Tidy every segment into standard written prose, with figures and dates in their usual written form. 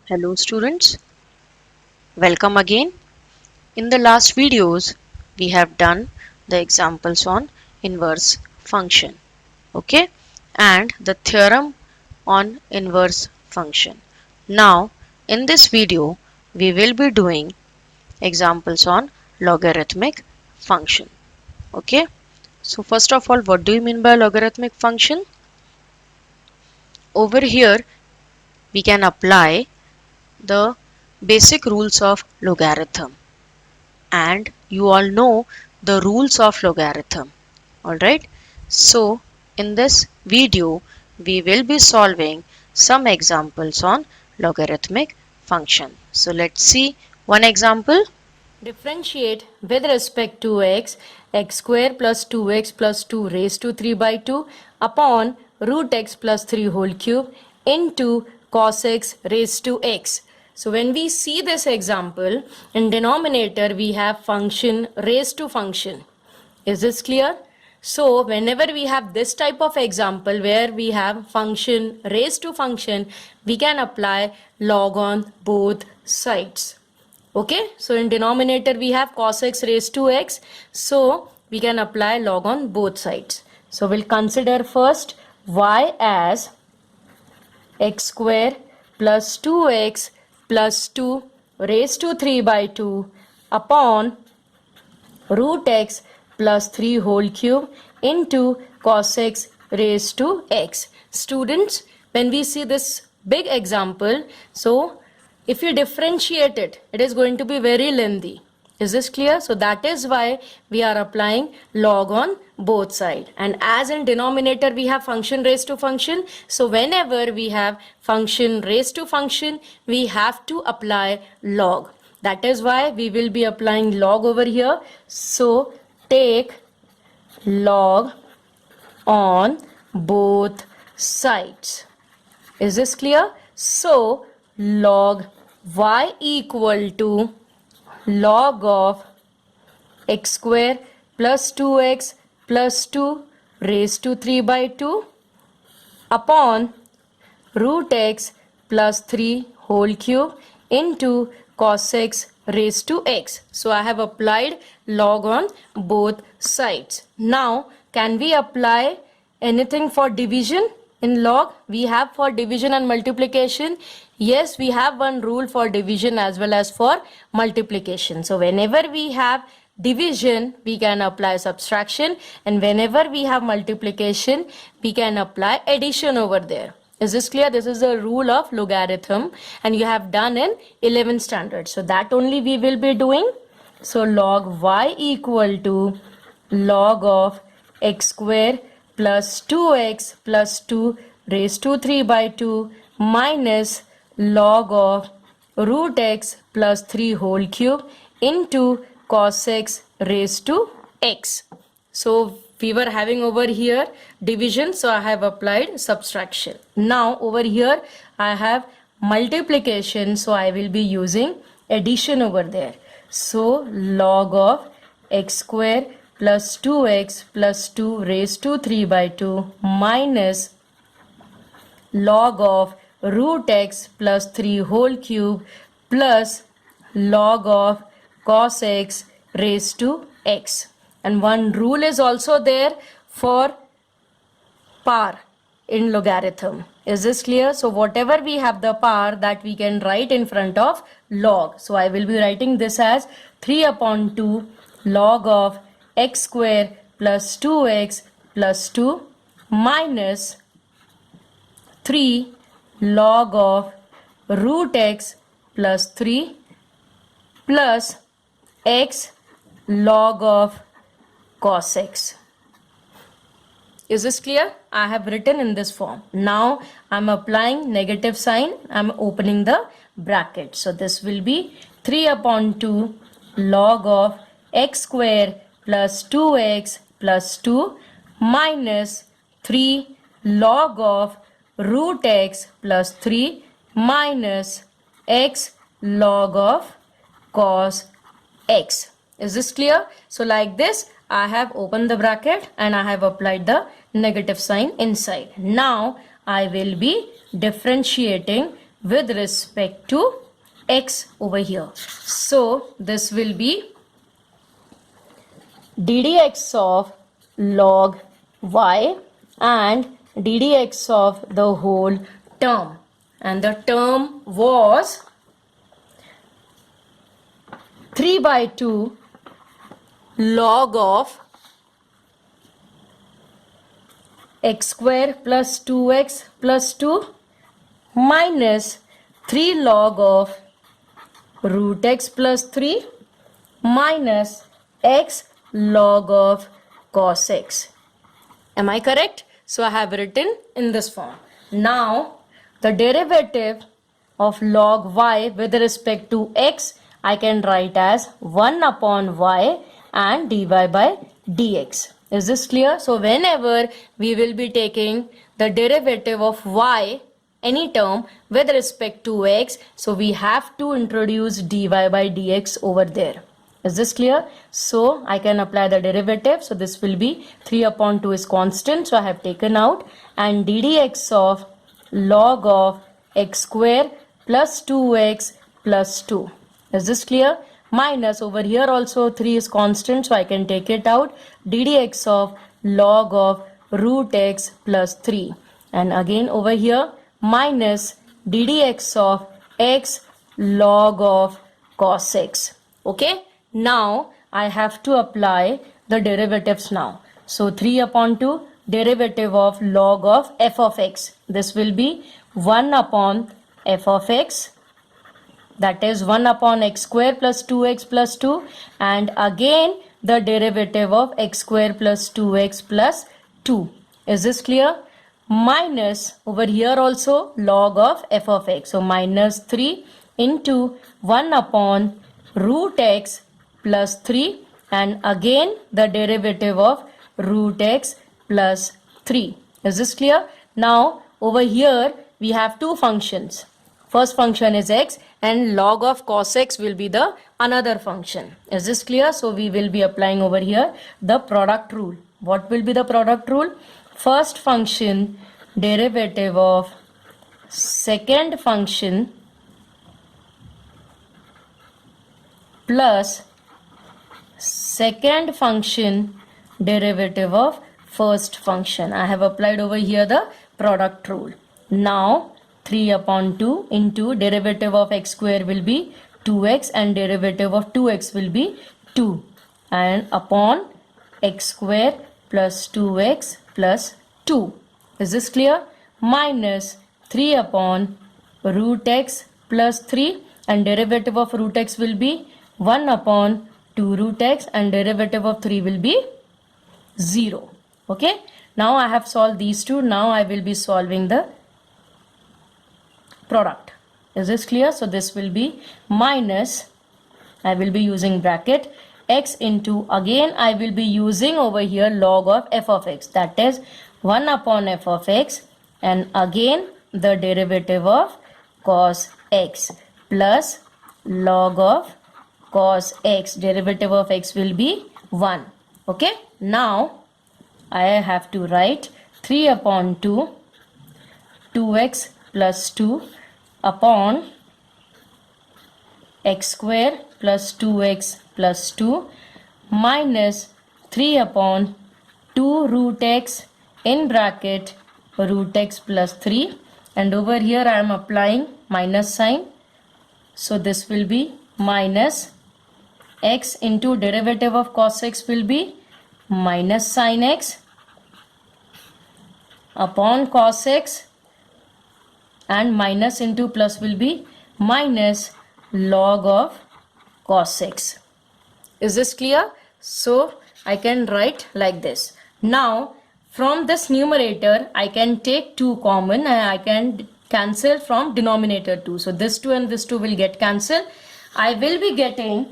Hello students, welcome again. In the last videos, we have done the examples on inverse function, okay, and the theorem on inverse function. Now, in this video, we will be doing examples on logarithmic function, okay. So first of all, what do you mean by logarithmic function? Over here, we can apply the basic rules of logarithm, and you all know the rules of logarithm. Alright, so in this video we will be solving some examples on logarithmic function. So let's see one example. Differentiate with respect to x square plus 2x plus 2 raised to 3 by 2 upon root x plus 3 whole cube into cos x raised to x. So when we see this example, in denominator we have function raised to function. Is this clear? So whenever we have this type of example where we have function raised to function, we can apply log on both sides. Okay, so in denominator we have cos x raised to x, so we can apply log on both sides. So we'll consider first y as x square plus 2x plus 2 raised to 3 by 2 upon root x plus 3 whole cube into cos x raised to x. Students, when we see this big example, so if you differentiate it, it is going to be very lengthy. Is this clear? So that is why we are applying log on both sides. And as in denominator we have function raised to function. So whenever we have function raised to function, we have to apply log. That is why we will be applying log over here. So take log on both sides. Is this clear? So log y equal to log of x square plus 2x plus 2 raised to 3 by 2 upon root x plus 3 whole cube into cos x raised to x. So I have applied log on both sides. Now can we apply anything for division in log? We have for division and multiplication. Yes, we have one rule for division as well as for multiplication. So whenever we have division, we can apply subtraction, and whenever we have multiplication, we can apply addition over there. Is this clear? This is the rule of logarithm and you have done in 11th standard. So that only we will be doing. So log y equal to log of x square plus 2x plus 2 raised to 3 by 2 minus log of root x plus 3 whole cube into cos x raised to x. So we were having over here division, so I have applied subtraction. Now over here I have multiplication, so I will be using addition over there. So log of x square plus 2x plus 2 raised to 3 by 2 minus log of root x plus 3 whole cube plus log of cos x raised to x. And one rule is also there for power in logarithm. Is this clear? So whatever we have the power, that we can write in front of log. So I will be writing this as 3 upon 2 log of x square plus 2x plus 2 minus 3 log of root x plus 3 plus x log of cos x. Is this clear? I have written in this form. Now I am applying negative sign. I am opening the bracket. So this will be 3 upon 2 log of x square plus 2x plus 2 minus 3 log of root x plus 3 minus x log of cos x. Is this clear? So like this I have opened the bracket and I have applied the negative sign inside. Now I will be differentiating with respect to x over here. So this will be ddx of log y and ddx of the whole term, and the term was 3 by 2 log of x square plus 2x plus 2 minus 3 log of root x plus 3 minus x log of cos x. Am I correct? So I have written in this form. Now the derivative of log y with respect to x I can write as 1 upon y and dy by dx. Is this clear? So whenever we will be taking the derivative of y, any term with respect to x, so we have to introduce dy by dx over there. Is this clear? So I can apply the derivative. So this will be 3 upon 2 is constant. So I have taken out, and ddx of log of x square plus 2x plus 2. Is this clear? Minus over here also 3 is constant. So I can take it out. ddx of log of root x plus 3. And again over here minus ddx of x log of cos x. Okay. Now I have to apply the derivatives now. So 3 upon 2 derivative of log of f of x. This will be 1 upon f of x, that is 1 upon x square plus 2x plus 2, and again the derivative of x square plus 2x plus 2. Is this clear? Minus over here also log of f of x. So minus 3 into 1 upon root x plus 3, and again the derivative of root x plus 3. Is this clear? Now over here we have two functions. First function is x and log of cos x will be the another function. Is this clear? So we will be applying over here the product rule. What will be the product rule? First function derivative of second function plus second function derivative of first function. I have applied over here the product rule. Now 3 upon 2 into derivative of x square will be 2x and derivative of 2x will be 2, and upon x square plus 2x plus 2. Is this clear? Minus 3 upon root x plus 3, and derivative of root x will be 1 upon 2 root x, and derivative of 3 will be 0. Okay. Now I have solved these two. Now I will be solving the product. Is this clear? So this will be minus, I will be using bracket, x into, again I will be using over here log of f of x, that is 1 upon f of x, and again the derivative of cos x plus log of cos x. Derivative of x will be 1. Okay. Now I have to write 3 upon 2 2x plus 2 upon x square plus 2x plus 2 minus 3 upon 2 root x in bracket root x plus 3, and over here I am applying minus sign. So this will be minus x into derivative of cos x will be minus sin x upon cos x, and minus into plus will be minus log of cos x. Is this clear? So I can write like this. Now from this numerator I can take 2 common and I can cancel from denominator 2. So this 2 and this 2 will get cancelled. I will be getting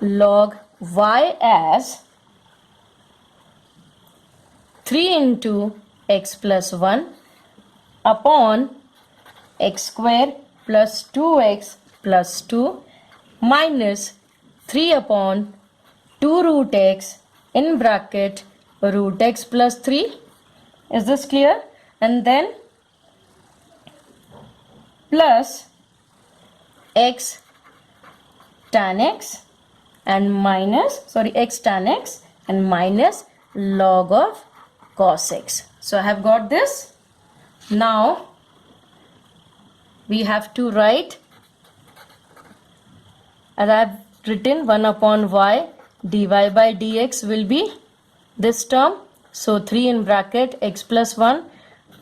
log y as 3 into x plus 1 upon x square plus 2x plus 2 minus 3 upon 2 root x in bracket root x plus 3. Is this clear? And then plus x tan x and x tan x and minus log of cos x. So I have got this. Now we have to write, as I have written, 1 upon y dy by dx will be this term. So 3 in bracket x plus 1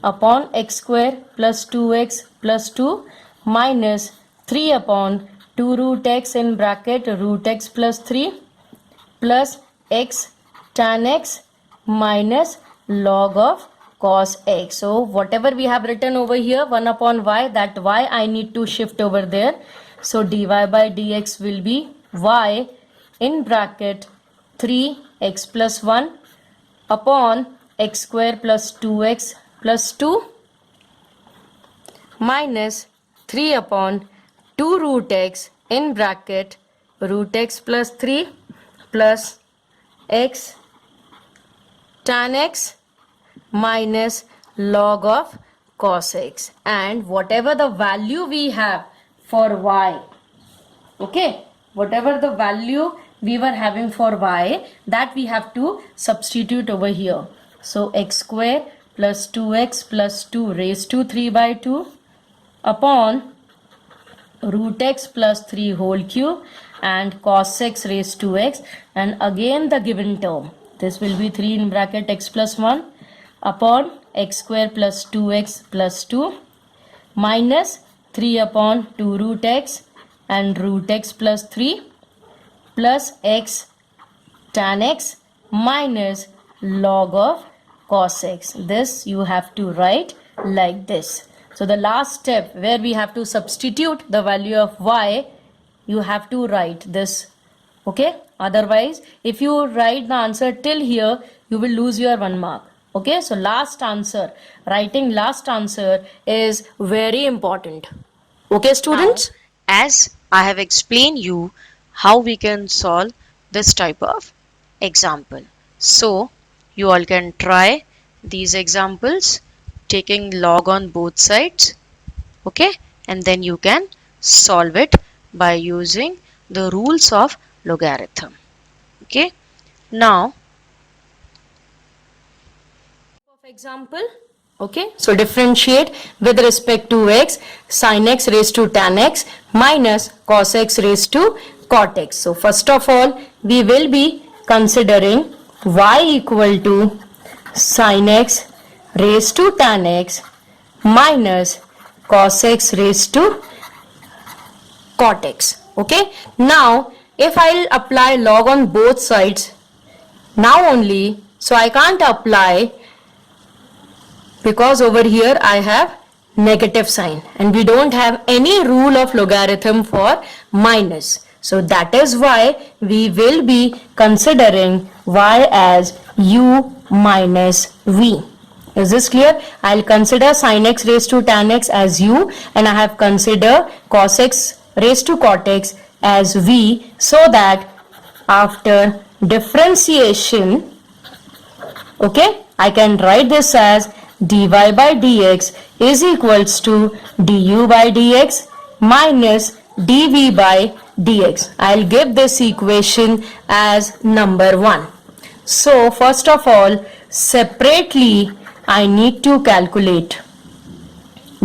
upon x square plus 2x plus 2 minus 3 upon 2 root x in bracket root x plus 3 plus x tan x minus log of cos x. So whatever we have written over here, 1 upon y, that y I need to shift over there. So dy by dx will be y in bracket 3x plus 1 upon x square plus 2x plus 2 minus 3 upon 2 root x in bracket root x plus 3 plus x tan x minus log of cos x, and whatever the value we have for y, okay, whatever the value we were having for y, that we have to substitute over here. So x square plus 2x plus 2 raised to 3 by 2 upon root x plus 3 whole cube and cos x raised to x, and again the given term, this will be 3 in bracket x plus 1 upon x square plus 2x plus 2 minus 3 upon 2 root x and root x plus 3 plus x tan x minus log of cos x. This you have to write like this. So the last step where we have to substitute the value of y, you have to write this, okay? Otherwise, if you write the answer till here, you will lose your 1 mark. Okay, so last answer, writing last answer is very important. Okay, students? Now, as I have explained you how we can solve this type of example. So, you all can try these examples taking log on both sides, okay, and then you can solve it by using the rules of logarithm. Okay, now of example, okay, so differentiate with respect to x sin x raised to tan x minus cos x raised to cot x. So first of all, we will be considering y equal to sin x raised to tan x minus cos x raised to cot x. Okay, now if I'll apply log on both sides now only, so I can't apply because over here I have negative sign and we don't have any rule of logarithm for minus. So that is why we will be considering y as u minus v. Is this clear? I'll consider sin x raised to tan x as u and I have considered cos x raised to cot x as v, so that after differentiation, okay, I can write this as dy by dx is equals to du by dx minus dv by dx. I'll give this equation as number 1. So first of all, separately I need to calculate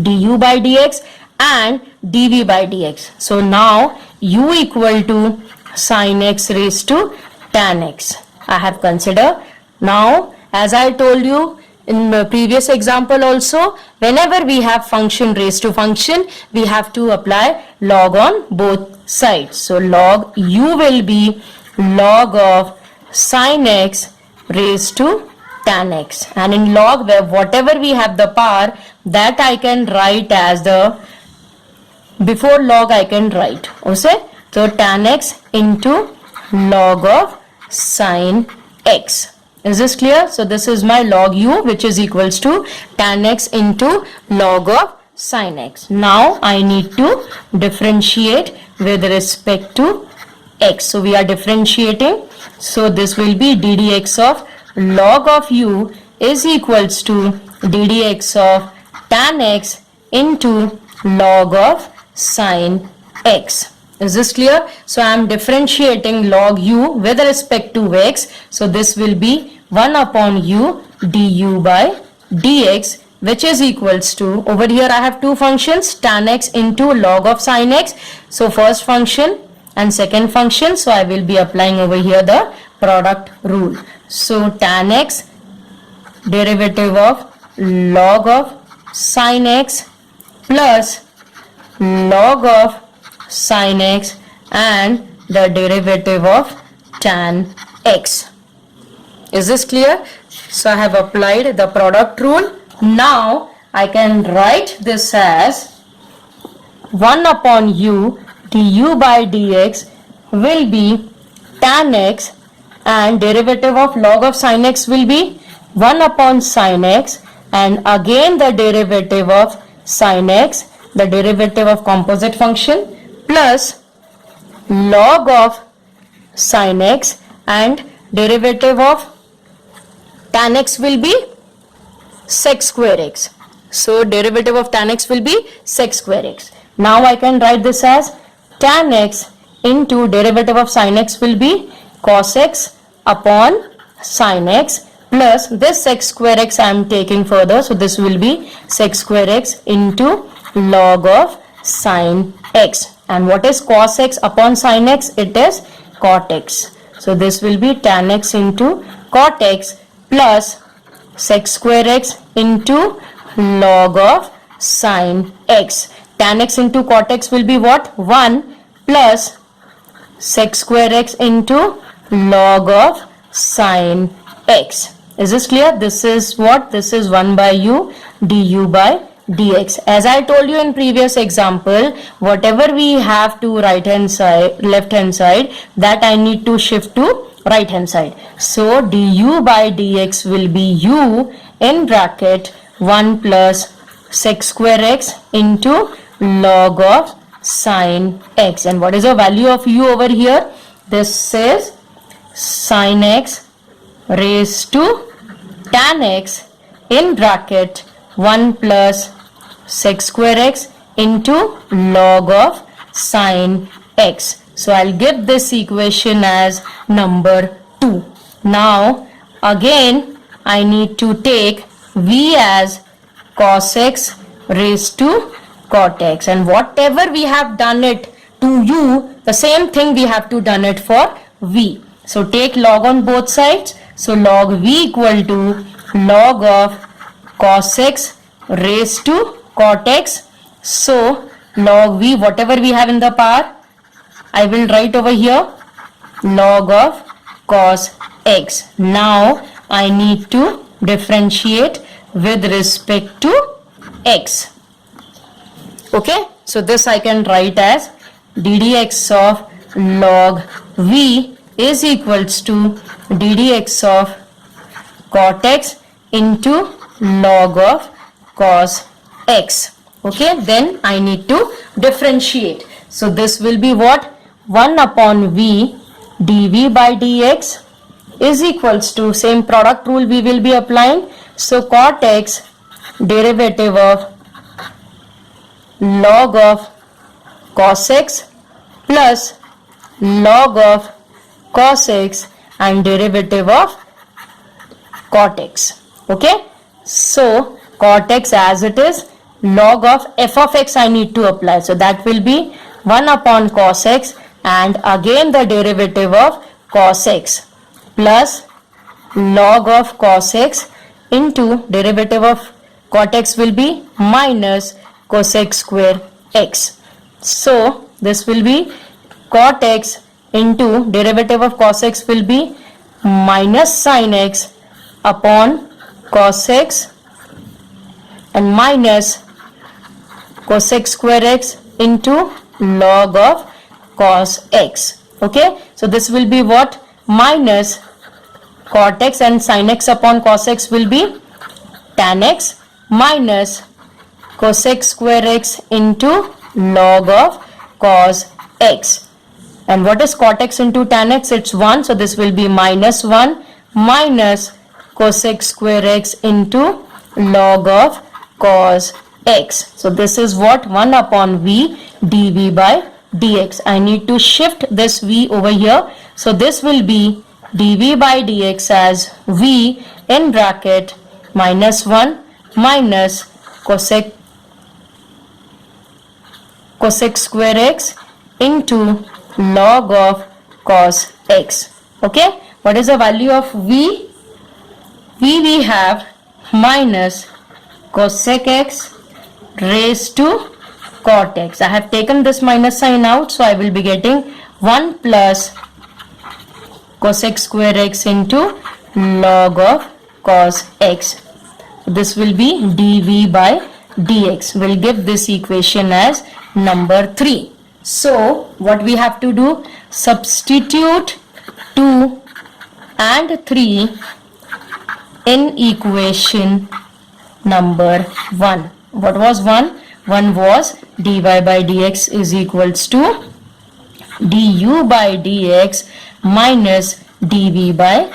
du by dx and dv by dx. So now u equal to sin x raised to tan x I have considered. Now as I told you in the previous example also, whenever we have function raised to function, we have to apply log on both sides. So log u will be log of sin x raised to tan x, and in log, where whatever we have the power, that I can write as the before log I can write. Okay, so tan x into log of sin x. Is this clear? So this is my log u, which is equals to tan x into log of sin x. Now I need to differentiate with respect to x. So we are differentiating. So this will be ddx of log of u is equals to ddx of tan x into log of sine x. Is this clear? So I am differentiating log u with respect to x. So this will be 1 upon u du by dx, which is equals to, over here I have two functions, tan x into log of sine x. So first function and second function. So I will be applying over here the product rule. So tan x derivative of log of sine x plus log of sine x and the derivative of tan x. Is this clear? So I have applied the product rule. Now I can write this as 1 upon u du by dx will be tan x and derivative of log of sine x will be 1 upon sine x, and again the derivative of sine x, the derivative of composite function, plus log of sine x and derivative of tan x will be sec square x. So derivative of tan x will be sec square x. Now I can write this as tan x into derivative of sine x will be cos x upon sine x plus this sec square x I am taking further. So this will be sec square x into log of sine x. And what is cos x upon sine x? It is cot x. So this will be tan x into cot x plus sec square x into log of sine x. Tan x into cot x will be what? 1 plus sec square x into log of sine x. Is this clear? This is what? This is 1 by u du by dx. As I told you in previous example, whatever we have to right hand side, left hand side, that I need to shift to right hand side. So du by dx will be u in bracket 1 plus sec square x into log of sine x. And what is the value of u over here? This is sine x raised to tan x in bracket 1 plus sec square x into log of sine x. So I'll give this equation as number 2. Now again I need to take v as cos x raised to cot x, and whatever we have done it to u, the same thing we have to done it for v. So take log on both sides. So log v equal to log of cos x raised to cot x. So log v, whatever we have in the power, I will write over here log of cos x. Now I need to differentiate with respect to x. Okay, so this I can write as ddx of log v is equals to ddx of cot x into log of cos x. Okay, then I need to differentiate. So this will be what? 1 upon v dv by dx is equals to, same product rule we will be applying. So cot x derivative of log of cos x plus log of cos x and derivative of cot x. Okay, so cot x as it is, log of f of x I need to apply. So that will be 1 upon cos x and again the derivative of cos x plus log of cos x into derivative of cot x will be minus cosec square x. So this will be cot x into derivative of cos x will be minus sin x upon cos x and minus cosec square x into log of cos x. Okay, so this will be what? Minus cot x and sin x upon cos x will be tan x minus cosec square x into log of cos x. And what is cot x into tan x? It's 1. So this will be minus 1 minus cosec square x into log of cos x. So this is what 1 upon v dv by dx. I need to shift this v over here. So this will be dv by dx as v in bracket minus 1 minus cosec square x into log of cos x. Okay, what is the value of v? We have minus cosec x raised to cot x. I have taken this minus sign out, so I will be getting 1 plus cosec square x into log of cos x. This will be dv by dx. We'll give this equation as number 3. So what we have to do? Substitute 2 and 3 in equation number 1. What was 1? 1 was dy by dx is equals to du by dx minus dv by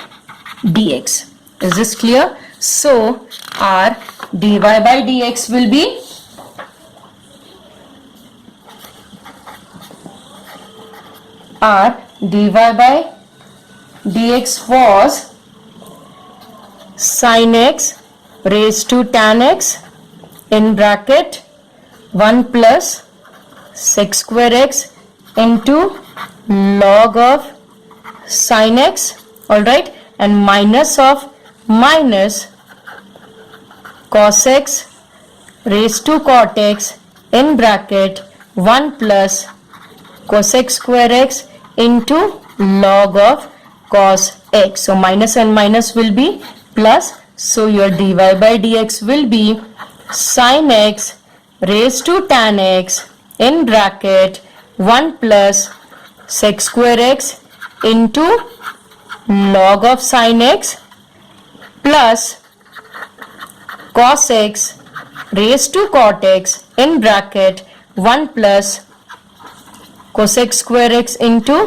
dx. Is this clear? So our dy by dx will be dy by dx was sin x raised to tan x in bracket 1 plus sec square x into log of sin x, alright, and minus of minus cos x raised to cot x in bracket 1 plus cosec square x into log of cos x. So minus and minus will be plus. So your dy by dx will be sin x raised to tan x in bracket 1 plus sec square x into log of sin x plus cos x raised to cot x in bracket 1 plus cosec square x into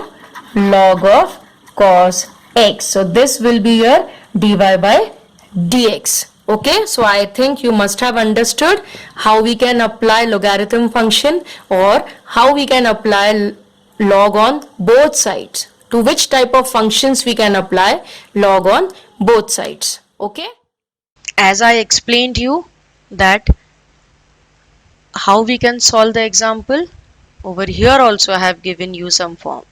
log of cos x. So this will be your dy by dx. Okay, so I think you must have understood how we can apply logarithm function or how we can apply log on both sides. To which type of functions we can apply log on both sides. Okay. As I explained you that how we can solve the example, over here also I have given you some form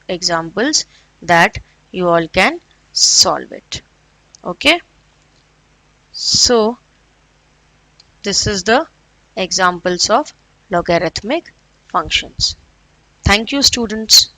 examples that you all can solve it. Okay. So this is the examples of logarithmic functions. Thank you, students.